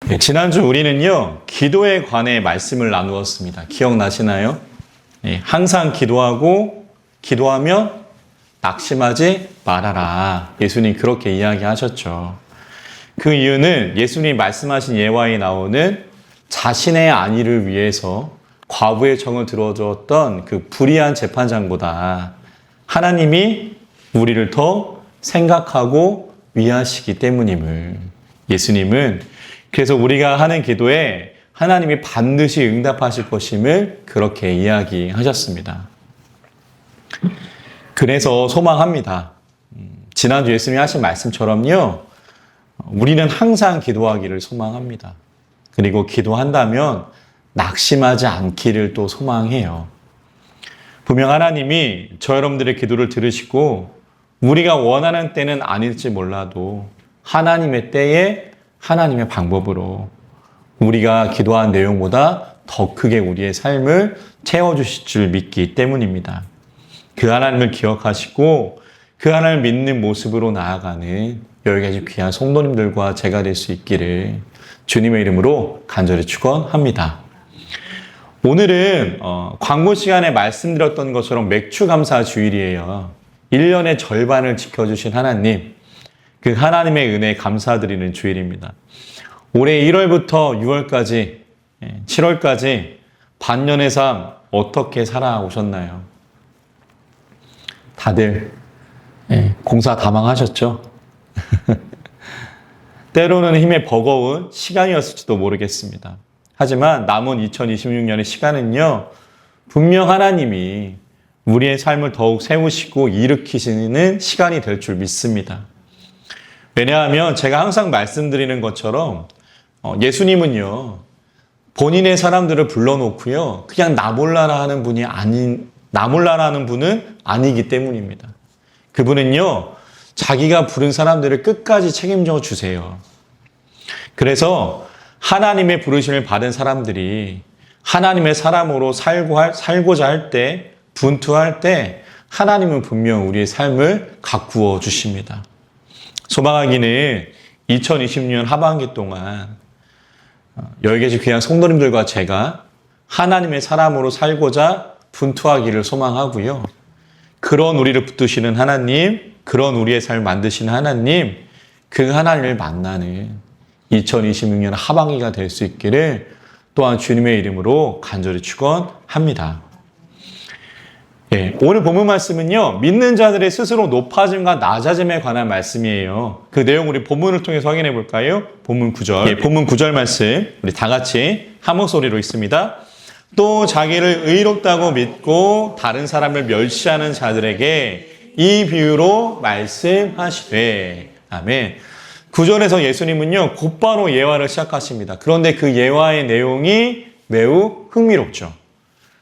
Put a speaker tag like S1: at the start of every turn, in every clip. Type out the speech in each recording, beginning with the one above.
S1: 네, 지난주 우리는요, 기도에 관해 말씀을 나누었습니다. 기억나시나요? 네, 항상 기도하면 낙심하지 말아라. 예수님 그렇게 이야기하셨죠. 그 이유는 예수님이 말씀하신 예화에 나오는 자신의 안위를 위해서 과부의 정을 들어주었던 그 불의한 재판장보다 하나님이 우리를 더 생각하고 위하시기 때문임을, 예수님은 그래서 우리가 하는 기도에 하나님이 반드시 응답하실 것임을 그렇게 이야기하셨습니다. 그래서 소망합니다. 지난주 예수님이 하신 말씀처럼요, 우리는 항상 기도하기를 소망합니다. 그리고 기도한다면 낙심하지 않기를 또 소망해요. 분명 하나님이 저 여러분들의 기도를 들으시고 우리가 원하는 때는 아닐지 몰라도 하나님의 때에 하나님의 방법으로 우리가 기도한 내용보다 더 크게 우리의 삶을 채워주실 줄 믿기 때문입니다. 그 하나님을 기억하시고 그 하나님을 믿는 모습으로 나아가는 여기 계신 귀한 성도님들과 제가 될 수 있기를 주님의 이름으로 간절히 축원합니다. 오늘은 광고 시간에 말씀드렸던 것처럼 맥주감사 주일이에요. 1년의 절반을 지켜주신 하나님, 그 하나님의 은혜에 감사드리는 주일입니다. 올해 1월부터 6월까지, 7월까지 반년의 삶 어떻게 살아오셨나요? 다들 공사 다 망하셨죠? 때로는 힘에 버거운 시간이었을지도 모르겠습니다. 하지만 남은 2026년의 시간은요, 분명 하나님이 우리의 삶을 더욱 세우시고 일으키시는 시간이 될 줄 믿습니다. 왜냐하면 제가 항상 말씀드리는 것처럼 예수님은요, 본인의 사람들을 불러놓고요, 그냥 나 몰라라 하는 분은 아니기 때문입니다. 그분은요, 자기가 부른 사람들을 끝까지 책임져 주세요. 그래서 하나님의 부르심을 받은 사람들이 하나님의 사람으로 살고자 할 때, 분투할 때 하나님은 분명 우리의 삶을 가꾸어 주십니다. 소망하기는 2020년 하반기 동안 여기 계신 귀한 성도님들과 제가 하나님의 사람으로 살고자 분투하기를 소망하고요. 그런 우리를 붙드시는 하나님, 그런 우리의 삶을 만드시는 하나님, 그 하나님을 만나는 2026년 하반기가 될 수 있기를 또한 주님의 이름으로 간절히 축원합니다. 오늘 본문 말씀은요, 믿는 자들의 스스로 높아짐과 낮아짐에 관한 말씀이에요. 그 내용 우리 본문을 통해서 확인해 볼까요? 본문 9절. 본문 9절 말씀 우리 다 같이 한 목소리로 있습니다. 또 자기를 의롭다고 믿고 다른 사람을 멸시하는 자들에게 이 비유로 말씀하시되. 아멘. 9절에서 예수님은요, 곧바로 예화를 시작하십니다. 그런데 그 예화의 내용이 매우 흥미롭죠.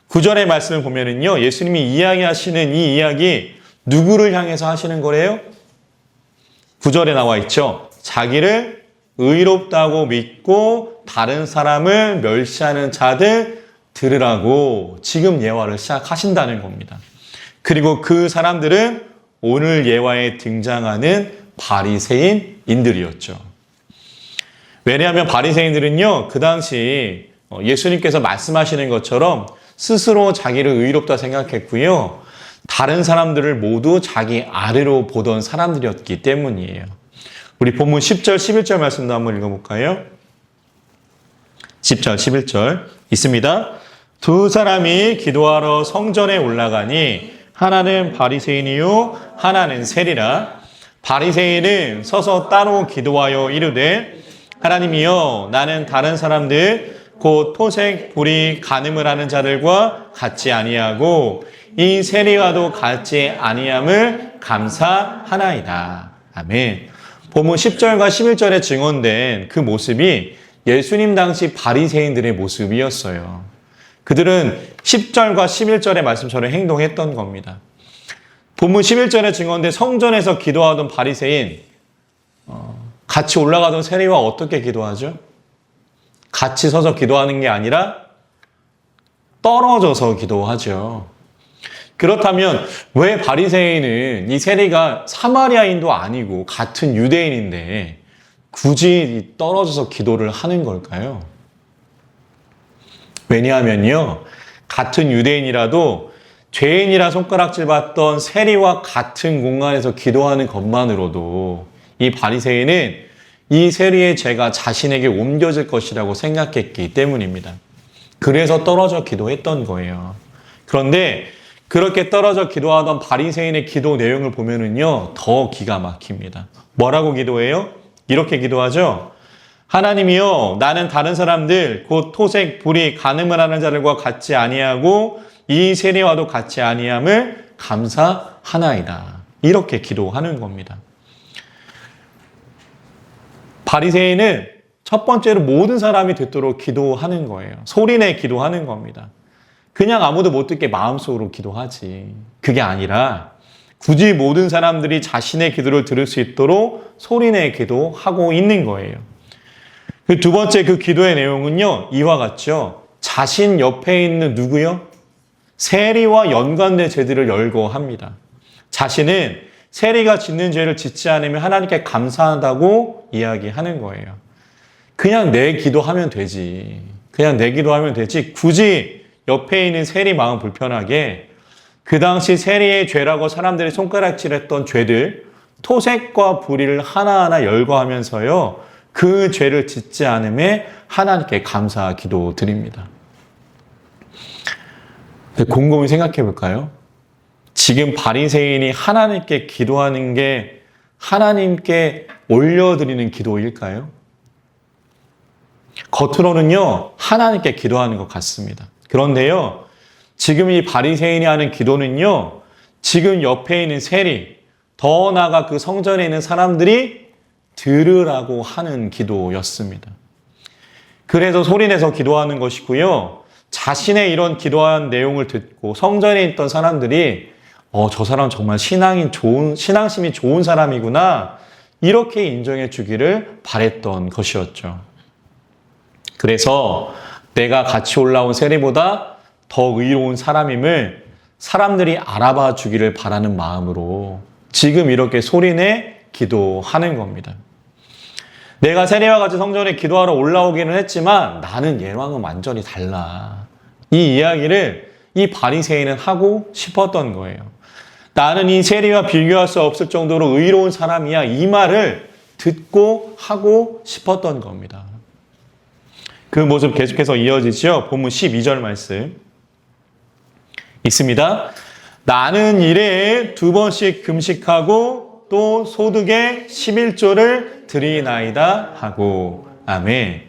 S1: 9절의 말씀을 보면은요, 예수님이 이야기하시는 이 이야기 누구를 향해서 하시는 거래요? 9절에 나와 있죠. 자기를 의롭다고 믿고 다른 사람을 멸시하는 자들 들으라고 지금 예화를 시작하신다는 겁니다. 그리고 그 사람들은 오늘 예화에 등장하는 바리새인인들이었죠. 왜냐하면 바리새인들은요, 그 당시 예수님께서 말씀하시는 것처럼 스스로 자기를 의롭다 생각했고요, 다른 사람들을 모두 자기 아래로 보던 사람들이었기 때문이에요. 우리 본문 10절, 11절 말씀도 한번 읽어볼까요? 10절, 11절 있습니다. 두 사람이 기도하러 성전에 올라가니 하나는 바리새인이요 하나는 세리라. 바리새인은 서서 따로 기도하여 이르되 하나님이여, 나는 다른 사람들 곧 토색, 불의, 간음을 하는 자들과 같지 아니하고 이 세리와도 같지 아니함을 감사하나이다. 아멘. 본문 10절과 11절에 증언된 그 모습이 예수님 당시 바리새인들의 모습이었어요. 그들은 10절과 11절의 말씀처럼 행동했던 겁니다. 본문 11절에 증언된 성전에서 기도하던 바리새인, 같이 올라가던 세리와 어떻게 기도하죠? 같이 서서 기도하는 게 아니라 떨어져서 기도하죠. 그렇다면 왜 바리새인은 이 세리가 사마리아인도 아니고 같은 유대인인데 굳이 떨어져서 기도를 하는 걸까요? 왜냐하면요, 같은 유대인이라도 죄인이라 손가락질 받던 세리와 같은 공간에서 기도하는 것만으로도 이 바리새인은 이 세리의 죄가 자신에게 옮겨질 것이라고 생각했기 때문입니다. 그래서 떨어져 기도했던 거예요. 그런데 그렇게 떨어져 기도하던 바리새인의 기도 내용을 보면은요, 더 기가 막힙니다. 뭐라고 기도해요? 이렇게 기도하죠. 하나님이여, 나는 다른 사람들 곧 토색, 불의, 간음을 하는 자들과 같이 아니하고 이 세리와도 같이 아니함을 감사하나이다. 이렇게 기도하는 겁니다. 바리새인은 첫 번째로 모든 사람이 듣도록 기도하는 거예요. 소리내 기도하는 겁니다. 그냥 아무도 못 듣게 마음속으로 기도하지. 그게 아니라 굳이 모든 사람들이 자신의 기도를 들을 수 있도록 소리내 기도하고 있는 거예요. 그 두 번째 그 기도의 내용은요, 이와 같죠. 자신 옆에 있는 누구요? 세리와 연관된 죄들을 열거합니다. 자신은 세리가 짓는 죄를 짓지 않으면 하나님께 감사한다고 이야기하는 거예요. 그냥 내 기도하면 되지. 그냥 내 기도하면 되지. 굳이 옆에 있는 세리 마음 불편하게 그 당시 세리의 죄라고 사람들이 손가락질했던 죄들, 토색과 불의를 하나하나 열거하면서요, 그 죄를 짓지 않음에 하나님께 감사 기도 드립니다. 곰곰이 생각해 볼까요? 지금 바리새인이 하나님께 기도하는 게 하나님께 올려드리는 기도일까요? 겉으로는요, 하나님께 기도하는 것 같습니다. 그런데요, 지금 이 바리새인이 하는 기도는요, 지금 옆에 있는 세리, 더 나아가 그 성전에 있는 사람들이 들으라고 하는 기도였습니다. 그래서 소리내서 기도하는 것이고요, 자신의 이런 기도한 내용을 듣고 성전에 있던 사람들이 저 사람 정말 신앙심이 좋은 사람이구나, 이렇게 인정해 주기를 바랬던 것이었죠. 그래서 내가 같이 올라온 세리보다 더 의로운 사람임을 사람들이 알아봐 주기를 바라는 마음으로 지금 이렇게 소리내 기도하는 겁니다. 내가 세리와 같이 성전에 기도하러 올라오기는 했지만 나는 얘랑은 완전히 달라. 이 이야기를 이 바리새인은 하고 싶었던 거예요. 나는 이 세리와 비교할 수 없을 정도로 의로운 사람이야. 이 말을 듣고 하고 싶었던 겁니다. 그 모습 계속해서 이어지죠. 본문 12절 말씀 있습니다. 나는 일에 2번씩 금식하고 또 소득의 11조를 드리나이다 하고. 아멘.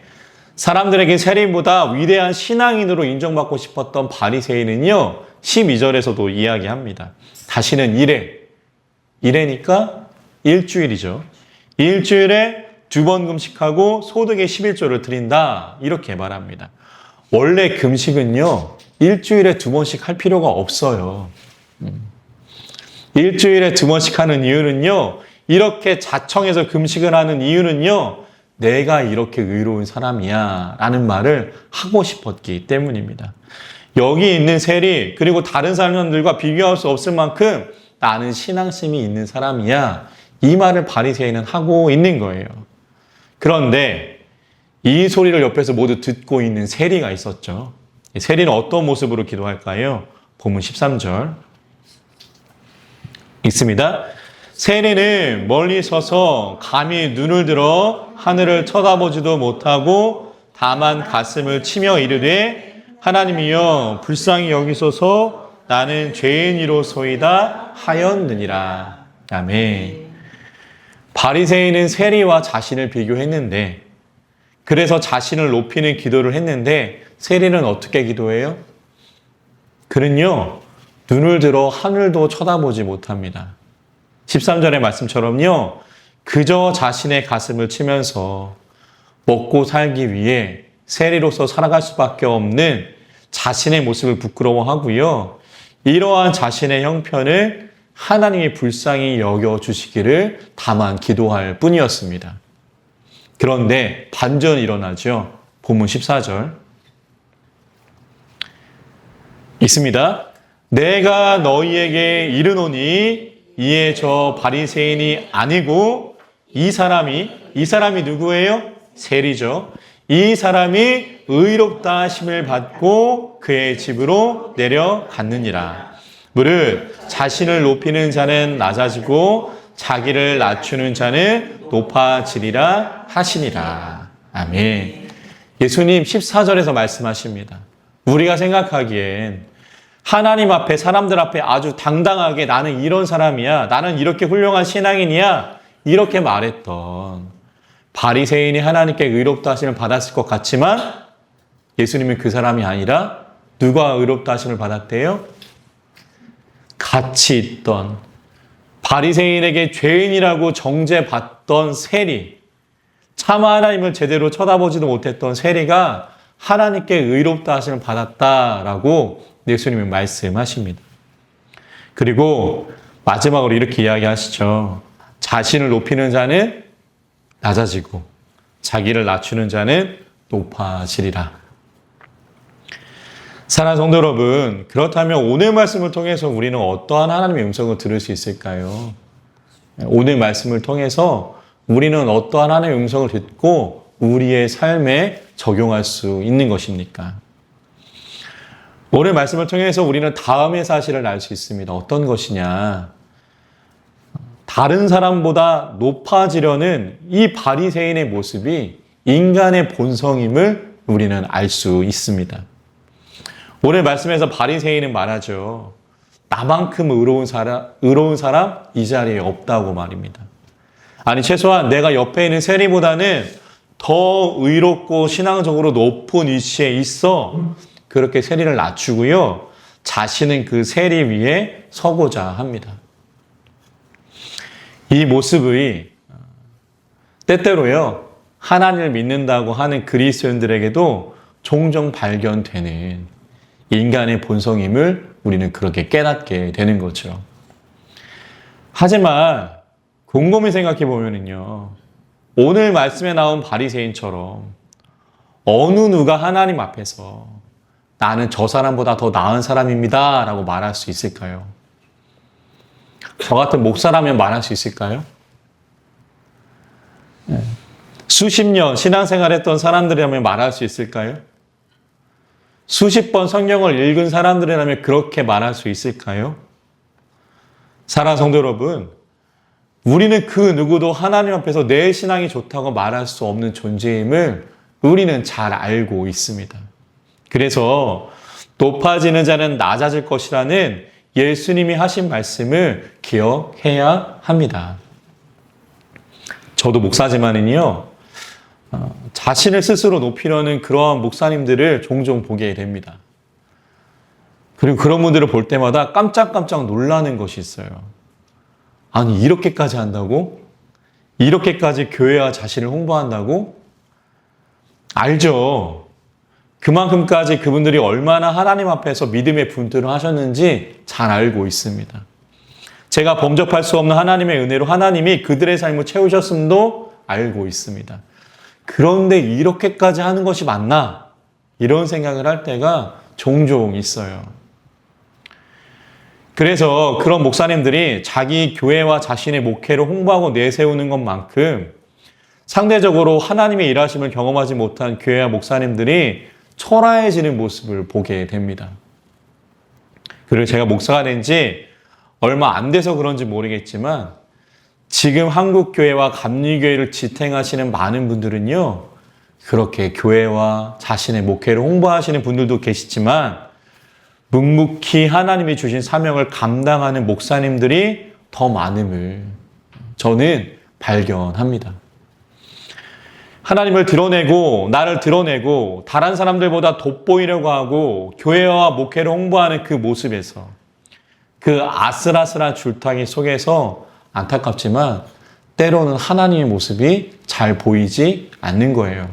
S1: 사람들에게 세리보다 위대한 신앙인으로 인정받고 싶었던 바리새인은요, 12절에서도 이야기합니다. 다시는 이래니까 일주일이죠. 일주일에 2번 금식하고 소득의 11조를 드린다, 이렇게 말합니다. 원래 금식은요, 일주일에 2번씩 할 필요가 없어요. 일주일에 2번씩 하는 이유는요, 이렇게 자청해서 금식을 하는 이유는요, 내가 이렇게 의로운 사람이야 라는 말을 하고 싶었기 때문입니다. 여기 있는 세리, 그리고 다른 사람들과 비교할 수 없을 만큼 나는 신앙심이 있는 사람이야, 이 말을 바리새인은 하고 있는 거예요. 그런데 이 소리를 옆에서 모두 듣고 있는 세리가 있었죠. 세리는 어떤 모습으로 기도할까요? 본문 13절 있습니다. 세리는 멀리 서서 감히 눈을 들어 하늘을 쳐다보지도 못하고 다만 가슴을 치며 이르되 하나님이여 불쌍히 여기소서 나는 죄인이로소이다 하였느니라. 아멘. 바리새인은 세리와 자신을 비교했는데, 그래서 자신을 높이는 기도를 했는데, 세리는 어떻게 기도해요? 그는요, 눈을 들어 하늘도 쳐다보지 못합니다. 13절의 말씀처럼요, 그저 자신의 가슴을 치면서 먹고 살기 위해 세리로서 살아갈 수밖에 없는 자신의 모습을 부끄러워하고요, 이러한 자신의 형편을 하나님이 불쌍히 여겨주시기를 다만 기도할 뿐이었습니다. 그런데 반전이 일어나죠. 본문 14절 있습니다. 내가 너희에게 이르노니 이에 저 바리새인이 아니고 이 사람이 이 사람이 누구예요? 세리죠. 이 사람이 의롭다 하심을 받고 그의 집으로 내려갔느니라. 무릇 자신을 높이는 자는 낮아지고 자기를 낮추는 자는 높아지리라 하시니라. 아멘. 예수님 14절에서 말씀하십니다. 우리가 생각하기엔 하나님 앞에, 사람들 앞에 아주 당당하게 나는 이런 사람이야, 나는 이렇게 훌륭한 신앙인이야, 이렇게 말했던 바리새인이 하나님께 의롭다 하심을 받았을 것 같지만 예수님은 그 사람이 아니라 누가 의롭다 하심을 받았대요? 같이 있던 바리새인에게 죄인이라고 정죄받던 세리, 차마 하나님을 제대로 쳐다보지도 못했던 세리가 하나님께 의롭다 하심을 받았다라고 예수님은 말씀하십니다. 그리고 마지막으로 이렇게 이야기하시죠. 자신을 높이는 자는 낮아지고 자기를 낮추는 자는 높아지리라. 사랑하는 성도 여러분, 그렇다면 오늘 말씀을 통해서 우리는 어떠한 하나님의 음성을 들을 수 있을까요? 오늘 말씀을 통해서 우리는 어떠한 하나님의 음성을 듣고 우리의 삶에 적용할 수 있는 것입니까? 오늘 말씀을 통해서 우리는 다음의 사실을 알 수 있습니다. 어떤 것이냐? 다른 사람보다 높아지려는 이 바리새인의 모습이 인간의 본성임을 우리는 알 수 있습니다. 오늘 말씀에서 바리새인은 말하죠. 나만큼 의로운 사람 이 자리에 없다고 말입니다. 아니 최소한 내가 옆에 있는 세리보다는 더 의롭고 신앙적으로 높은 위치에 있어 그렇게 세리를 낮추고요. 자신은 그 세리 위에 서고자 합니다. 이 모습이 때때로요. 하나님을 믿는다고 하는 그리스도인들에게도 종종 발견되는 인간의 본성임을 우리는 그렇게 깨닫게 되는 거죠. 하지만 곰곰이 생각해 보면은요. 오늘 말씀에 나온 바리새인처럼 어느 누가 하나님 앞에서 나는 저 사람보다 더 나은 사람입니다 라고 말할 수 있을까요? 저 같은 목사라면 말할 수 있을까요? 수십 년 신앙생활했던 사람들이라면 말할 수 있을까요? 수십 번 성경을 읽은 사람들이라면 그렇게 말할 수 있을까요? 사랑하는 성도 여러분, 우리는 그 누구도 하나님 앞에서 내 신앙이 좋다고 말할 수 없는 존재임을 우리는 잘 알고 있습니다. 그래서 높아지는 자는 낮아질 것이라는 예수님이 하신 말씀을 기억해야 합니다. 저도 목사지만은요, 자신을 스스로 높이려는 그러한 목사님들을 종종 보게 됩니다. 그리고 그런 분들을 볼 때마다 깜짝깜짝 놀라는 것이 있어요. 아니, 이렇게까지 한다고? 이렇게까지 교회와 자신을 홍보한다고? 알죠. 그만큼까지 그분들이 얼마나 하나님 앞에서 믿음의 분투를 하셨는지 잘 알고 있습니다. 제가 범접할 수 없는 하나님의 은혜로 하나님이 그들의 삶을 채우셨음도 알고 있습니다. 그런데 이렇게까지 하는 것이 맞나? 이런 생각을 할 때가 종종 있어요. 그래서 그런 목사님들이 자기 교회와 자신의 목회를 홍보하고 내세우는 것만큼 상대적으로 하나님의 일하심을 경험하지 못한 교회와 목사님들이 초라해지는 모습을 보게 됩니다. 그리고 제가 목사가 된 지 얼마 안 돼서 그런지 모르겠지만 지금 한국교회와 감리교회를 지탱하시는 많은 분들은요. 그렇게 교회와 자신의 목회를 홍보하시는 분들도 계시지만 묵묵히 하나님이 주신 사명을 감당하는 목사님들이 더 많음을 저는 발견합니다. 하나님을 드러내고 나를 드러내고 다른 사람들보다 돋보이려고 하고 교회와 목회를 홍보하는 그 모습에서 그 아슬아슬한 줄타기 속에서 안타깝지만 때로는 하나님의 모습이 잘 보이지 않는 거예요.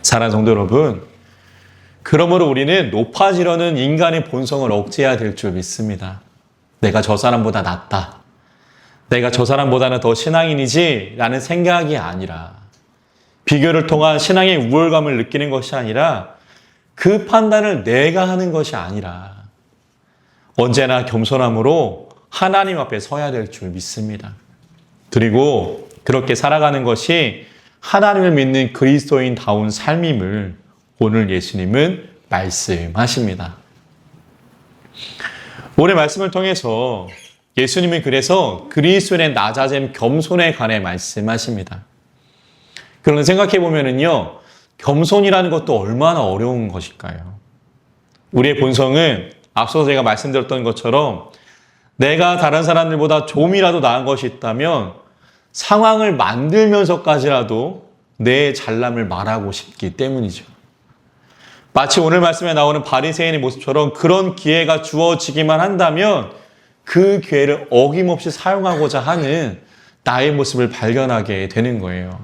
S1: 사랑하는 성도 여러분, 그러므로 우리는 높아지려는 인간의 본성을 억제해야 될 줄 믿습니다. 내가 저 사람보다 낫다. 내가 저 사람보다는 더 신앙인이지 라는 생각이 아니라 비교를 통한 신앙의 우월감을 느끼는 것이 아니라 그 판단을 내가 하는 것이 아니라 언제나 겸손함으로 하나님 앞에 서야 될 줄 믿습니다. 그리고 그렇게 살아가는 것이 하나님을 믿는 그리스도인다운 삶임을 오늘 예수님은 말씀하십니다. 오늘 말씀을 통해서 예수님은 그래서 그리스도인의 낮아짐, 겸손에 관해 말씀하십니다. 그런데 생각해 보면은요, 겸손이라는 것도 얼마나 어려운 것일까요? 우리의 본성은 앞서 제가 말씀드렸던 것처럼 내가 다른 사람들보다 좀이라도 나은 것이 있다면 상황을 만들면서까지라도 내 잘남을 말하고 싶기 때문이죠. 마치 오늘 말씀에 나오는 바리새인의 모습처럼 그런 기회가 주어지기만 한다면 그 기회를 어김없이 사용하고자 하는 나의 모습을 발견하게 되는 거예요.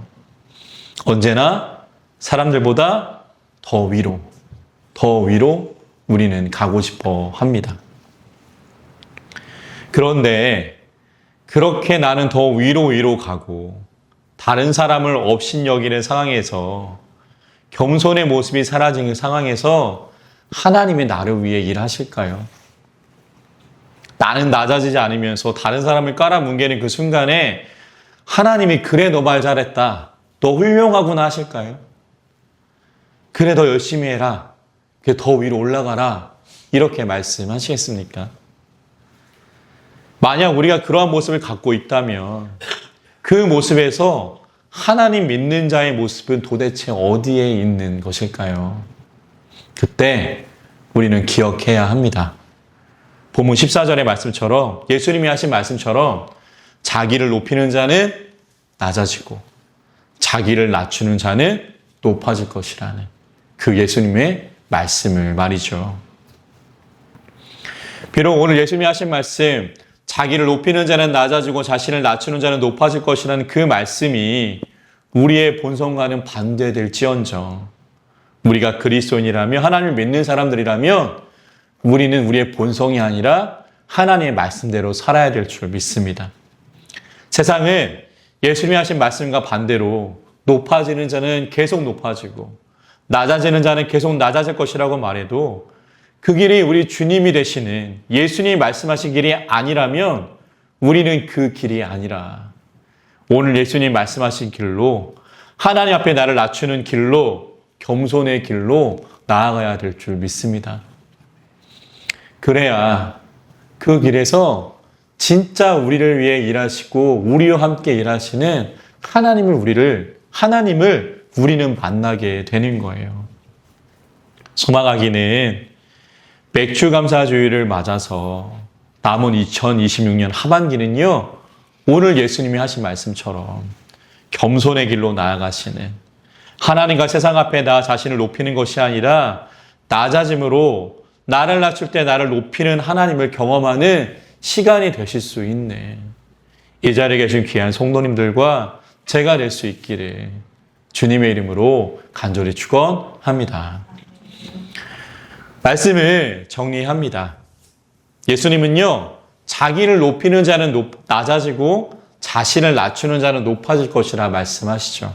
S1: 언제나 사람들보다 더 위로 우리는 가고 싶어 합니다. 그런데 그렇게 나는 더 위로 가고 다른 사람을 업신여기는 상황에서 겸손의 모습이 사라지는 상황에서 하나님이 나를 위해 일하실까요? 나는 낮아지지 않으면서 다른 사람을 깔아뭉개는 그 순간에 하나님이 그래 너 말 잘했다. 너 훌륭하구나 하실까요? 그래 더 열심히 해라. 그래 더 위로 올라가라. 이렇게 말씀하시겠습니까? 만약 우리가 그러한 모습을 갖고 있다면 그 모습에서 하나님 믿는 자의 모습은 도대체 어디에 있는 것일까요? 그때 우리는 기억해야 합니다. 본문 14절의 말씀처럼 예수님이 하신 말씀처럼 자기를 높이는 자는 낮아지고 자기를 낮추는 자는 높아질 것이라는 그 예수님의 말씀을 말이죠. 비록 오늘 예수님이 하신 말씀 자기를 높이는 자는 낮아지고 자신을 낮추는 자는 높아질 것이라는 그 말씀이 우리의 본성과는 반대될지언정 우리가 그리스도인이라면 하나님을 믿는 사람들이라면 우리는 우리의 본성이 아니라 하나님의 말씀대로 살아야 될 줄 믿습니다. 세상은 예수님이 하신 말씀과 반대로 높아지는 자는 계속 높아지고 낮아지는 자는 계속 낮아질 것이라고 말해도 그 길이 우리 주님이 되시는 예수님이 말씀하신 길이 아니라면 우리는 그 길이 아니라 오늘 예수님 말씀하신 길로 하나님 앞에 나를 낮추는 길로 겸손의 길로 나아가야 될 줄 믿습니다. 그래야 그 길에서 진짜 우리를 위해 일하시고 우리와 함께 일하시는 하나님을 우리는 만나게 되는 거예요. 소망하기는 맥주감사주의를 맞아서 남은 2026년 하반기는요, 오늘 예수님이 하신 말씀처럼 겸손의 길로 나아가시는 하나님과 세상 앞에 나 자신을 높이는 것이 아니라 낮아짐으로 나를 낮출 때 나를 높이는 하나님을 경험하는 시간이 되실 수 있는 이 자리에 계신 귀한 성도님들과 제가 될 수 있기를 주님의 이름으로 간절히 축원합니다. 말씀을 정리합니다. 예수님은요, 자기를 높이는 자는 낮아지고 자신을 낮추는 자는 높아질 것이라 말씀하시죠.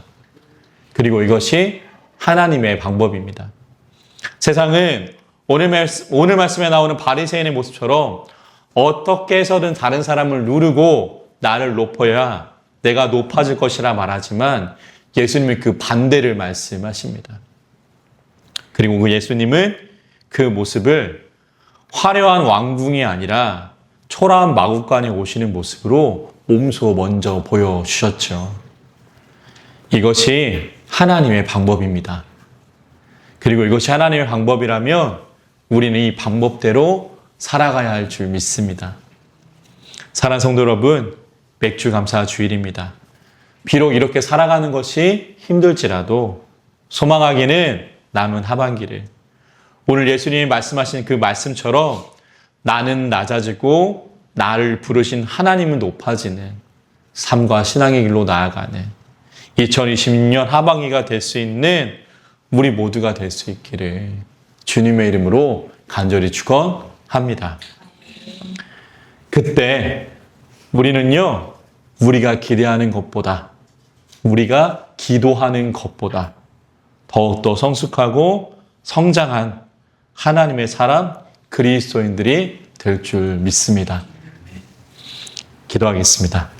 S1: 그리고 이것이 하나님의 방법입니다. 세상은 오늘 말씀에 나오는 바리새인의 모습처럼 어떻게 해서든 다른 사람을 누르고 나를 높여야 내가 높아질 것이라 말하지만 예수님은 그 반대를 말씀하십니다. 그리고 그 예수님은 그 모습을 화려한 왕궁이 아니라 초라한 마구간에 오시는 모습으로 몸소 먼저 보여주셨죠. 이것이 하나님의 방법입니다. 그리고 이것이 하나님의 방법이라면 우리는 이 방법대로 살아가야 할 줄 믿습니다. 사랑하는 성도 여러분, 맥주감사 주일입니다. 비록 이렇게 살아가는 것이 힘들지라도 소망하기는 남은 하반기를 오늘 예수님이 말씀하신 그 말씀처럼 나는 낮아지고 나를 부르신 하나님은 높아지는 삶과 신앙의 길로 나아가는 2026년 하반기가 될 수 있는 우리 모두가 될 수 있기를 주님의 이름으로 간절히 축원합니다. 그때 우리는요, 우리가 기대하는 것보다 우리가 기도하는 것보다 더욱더 성숙하고 성장한 하나님의 사람 그리스도인들이 될 줄 믿습니다. 기도하겠습니다.